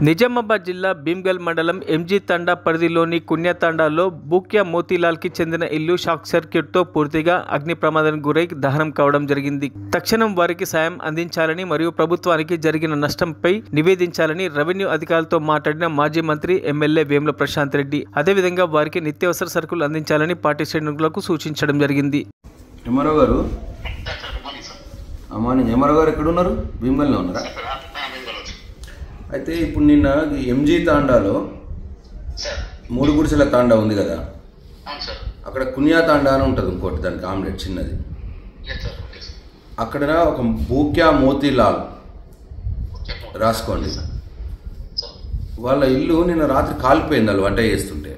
నిజామాబాద్ జిల్లా భీమ్గల్ మండలం ఎంజీ తండా పరిధిలోని కున్యాతండాలో బూక్యా మోతీలాల్కి చెందిన ఇల్లు షాక్ సర్క్యూట్తో పూర్తిగా అగ్ని ప్రమాదానికి గురై దహనం కావడం జరిగింది. తక్షణం వారికి సాయం అందించాలని మరియు ప్రభుత్వానికి జరిగిన నష్టంపై నివేదించాలని రెవెన్యూ అధికారులతో మాట్లాడిన మాజీ మంత్రి ఎమ్మెల్యే వేముల ప్రశాంత్ రెడ్డి అదేవిధంగా వారికి నిత్యావసర సరుకులు అందించాలని పార్టీ శ్రేణులకు సూచించడం జరిగింది. ఎక్కడున్నారు? భీమ్గల్లో ఉన్నారా? అయితే ఇప్పుడు నిన్న ఎంజీ తాండాలో 3 గుడిసెల తాండా ఉంది కదా, అక్కడ కున్యా తాండా అని ఉంటుంది ఇంకోటి, దానికి ఆమ్లెట్ చిన్నది. అక్కడ ఒక బూక్యా మోతీలాల్ రాసుకోండి, వాళ్ళ ఇల్లు నిన్న రాత్రి కాలిపోయింది. వాళ్ళు వంట చేస్తుంటే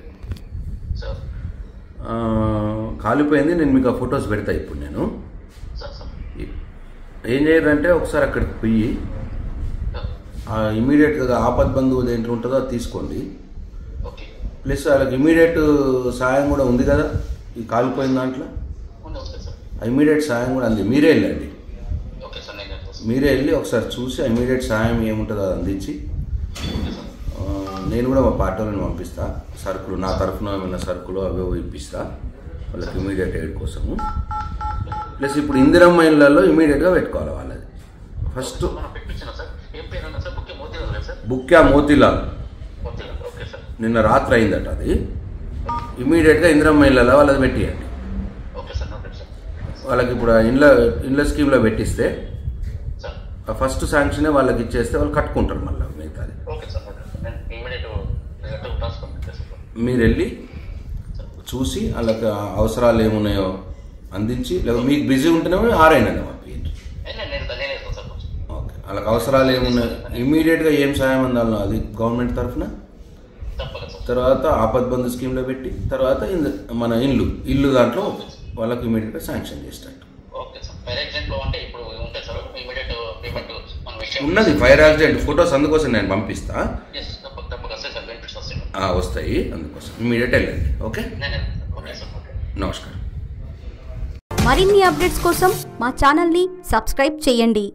కాలిపోయింది. నేను మీకు ఆ ఫొటోస్ పెడతా. ఇప్పుడు నేను ఏం చేయాలంటే ఒకసారి అక్కడికి పోయి ఇమీడియట్గా ఆపద్ బంధువు దేంట్లో ఉంటుందో అది తీసుకోండి. ప్లస్ వాళ్ళకి ఇమీడియట్ సాయం కూడా ఉంది కదా, ఈ కాలిపోయిన దాంట్లో ఇమీడియట్ సాయం కూడా అంది. మీరే వెళ్ళండి, మీరే వెళ్ళి ఒకసారి చూసి ఇమీడియట్ సాయం ఏముంటుందో అది అందించి, నేను కూడా మా పార్టీ వాళ్ళని పంపిస్తా. సరుకులు నా తరఫున ఏమైనా సరుకులు అవే ఇప్పిస్తా వాళ్ళకి ఇమీడియట్ ఎయిడ్ కోసము. ప్లస్ ఇప్పుడు ఇందిరమ్మ ఇళ్లలో ఇమీడియట్గా పెట్టుకోవాలి వాళ్ళది. ఫస్ట్ బుక్యా మోతీలాల్ నిన్న రాత్రి అయిందట, అది ఇమీడియట్గా ఇందిరమ్మ ఇళ్లలో వాళ్ళది పెట్టియండి. వాళ్ళకి ఇప్పుడు ఇండ్ల స్కీమ్లో పెట్టిస్తే ఫస్ట్ శాంక్షనే వాళ్ళకి ఇచ్చేస్తే వాళ్ళు కట్టుకుంటారు. మళ్ళీ మిగతాది మీరు వెళ్ళి చూసి వాళ్ళకి అవసరాలు ఏమున్నాయో అందించి, లేదా మీకు బిజీ ఉంటేనేమో ఆరైనా పంపించండి. ఓకే, వాళ్ళకి అవసరాలు ఏమున్నాయో ఇమీడియట్గా ఏం సాయం అందాలో అది గవర్నమెంట్ తరఫున, తర్వాత ఆపద్ బంధు స్కీమ్లో పెట్టి, తర్వాత మన ఇల్లు దాంట్లో వాళ్ళకి ఇమీడియట్గా శాంక్షన్ చేసినట్టు ఉన్నది. ఫైర్ యాక్సిడెంట్ ఫొటోస్ అందుకోసం నేను పంపిస్తా, వస్తాయి. అందుకోసం ఇమీడియట్ వెళ్ళండి. ఓకే, నమస్కారం. మరిన్ని అప్డేట్స్ కోసం మా ఛానల్ని సబ్స్క్రైబ్ చేయండి.